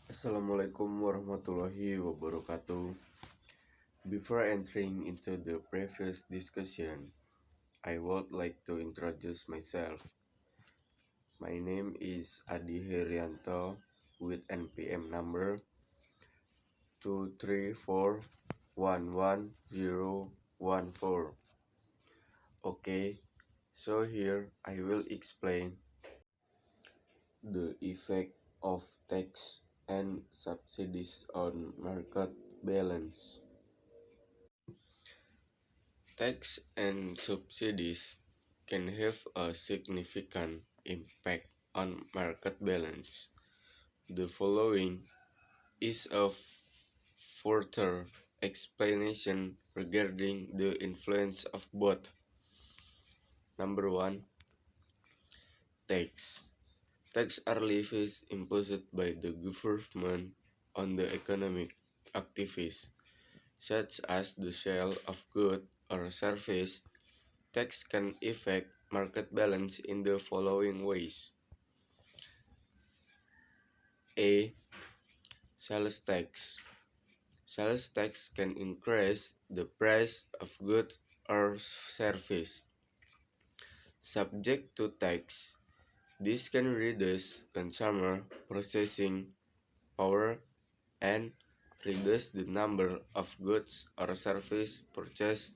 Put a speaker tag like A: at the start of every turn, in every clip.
A: Assalamualaikum warahmatullahi wabarakatuh. Before entering into the previous discussion, I would like to introduce myself. My name is Heriyanto with NPM number 234111014. Okay, so here I will explain the effect of tax and subsidies on market balance. Tax and subsidies can have a significant impact on market balance. The following is a further explanation regarding the influence of both. Number 1. Tax. Tax are levies imposed by the government on the economic activities, such as the sale of goods or service. Tax can affect market balance in the following ways. A. Sales tax. Sales tax can increase the price of goods or service. Subject to tax, this can reduce consumer purchasing power and reduce the number of goods or services purchased.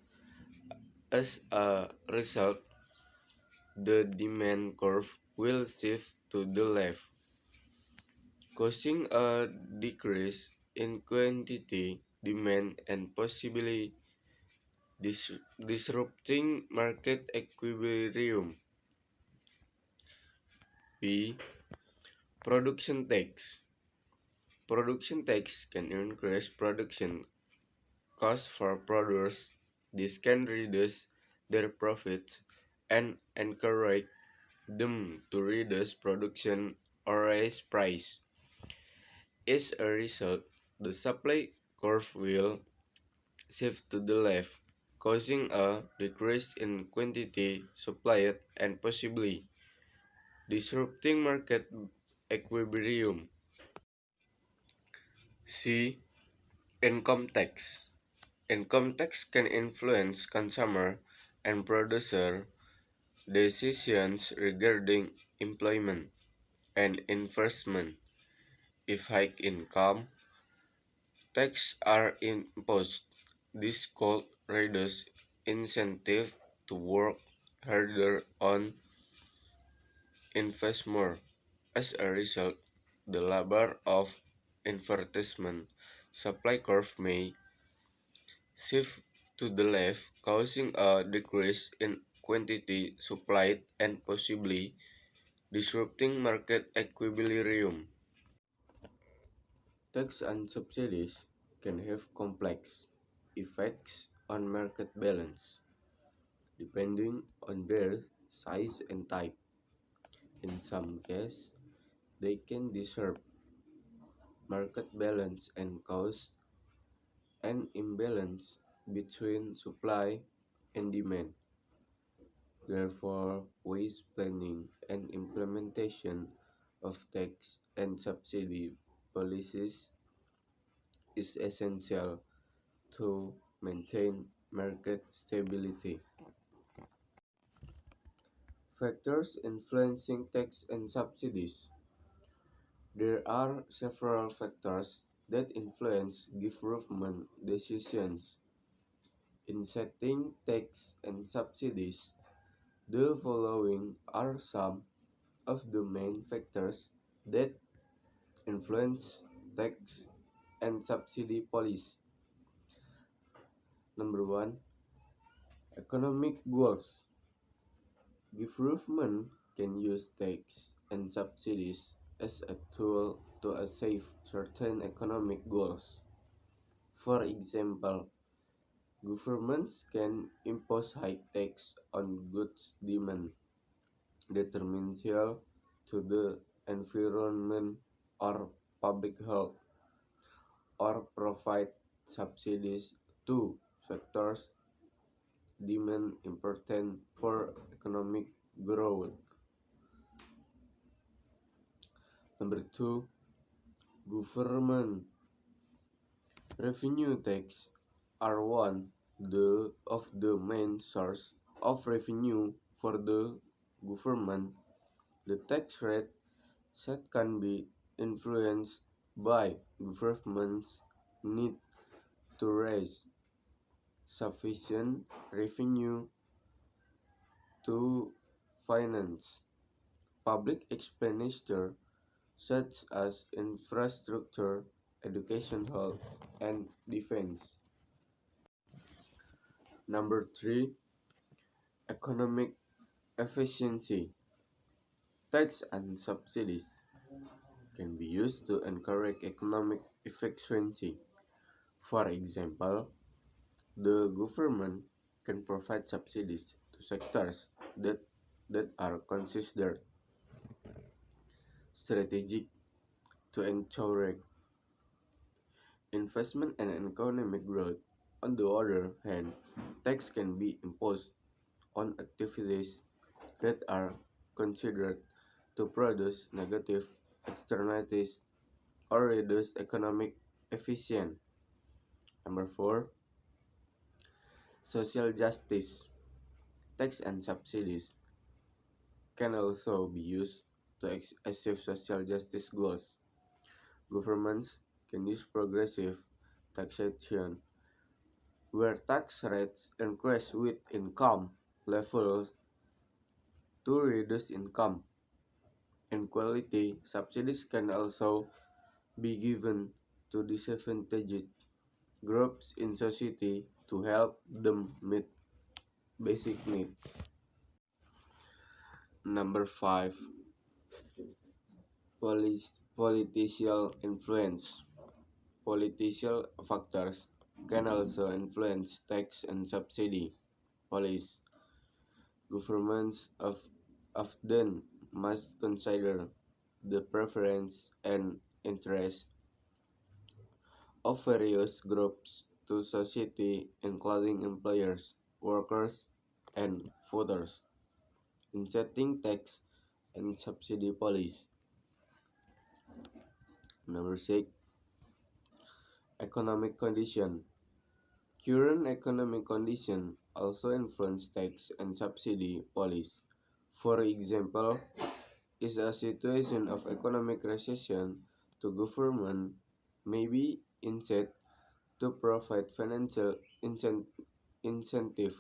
A: As a result, the demand curve will shift to the left, causing a decrease in quantity, demand, and possibly disrupting market equilibrium. B. Production tax. Production tax can increase production costs for producers. This can reduce their profits and encourage them to reduce production or raise price. As a result, the supply curve will shift to the left, causing a decrease in quantity supplied and possibly disrupting market equilibrium. C. Income tax. Income tax can influence consumer and producer decisions regarding employment and investment. If high income tax are imposed, this could reduce incentive to work harder on invest more. As a result, the labor of advertisement supply curve may shift to the left, causing a decrease in quantity supplied and possibly disrupting market equilibrium. Tax and subsidies can have complex effects on market balance, depending on their size and type. In some cases, they can disrupt market balance and cause an imbalance between supply and demand. Therefore, wise planning and implementation of tax and subsidy policies is essential to maintain market stability. Factors influencing tax and subsidies. There are several factors that influence government decisions. In setting tax and subsidies, the following are some of the main factors that influence tax and subsidy policy. Number 1, economic goals. Government can use tax and subsidies as a tool to achieve certain economic goals. For example, governments can impose high tax on goods demand, detrimental to the environment or public health, or provide subsidies to sectors deemed important for economic growth. Number two, government revenue tax are of the main source of revenue for the government. The tax rate set can be influenced by government's need to raise sufficient revenue to finance public expenditure such as infrastructure, education, health, and defense. Number three, economic efficiency. Tax and subsidies can be used to encourage economic efficiency. For example, the government can provide subsidies to sectors that are considered strategic to encourage investment and economic growth. On the other hand, tax can be imposed on activities that are considered to produce negative externalities or reduce economic efficiency. Number four, social justice. Tax and subsidies can also be used to achieve social justice goals. Governments can use progressive taxation, where tax rates increase with income levels to reduce income inequality. Subsidies can also be given to disadvantaged groups in society to help them meet basic needs. Number five, political influence. Political factors can also influence tax and subsidy policy. Governments often must consider the preference and interests of various groups to society, including employers, workers, and voters, in setting tax and subsidy policy. Number six, economic condition. Current economic condition also influence tax and subsidy policy. For example, is a situation of economic recession, the government may be incented to provide financial incentive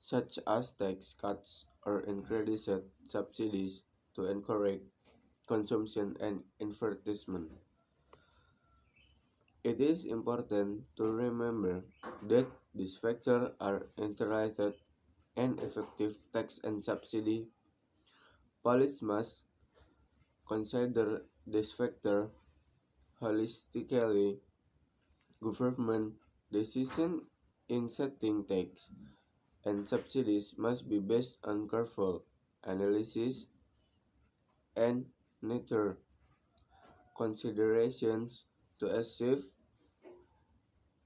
A: such as tax cuts or increased subsidies to encourage consumption and investment. It is important to remember that these factors are interrelated and effective tax and subsidy policy must consider this factor holistically. Government decisions in setting tax and subsidies must be based on careful analysis and nature considerations to achieve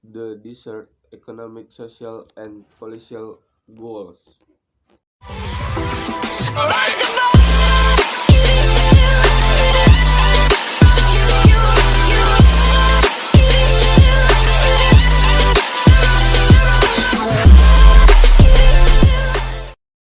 A: the desired economic, social, and political goals.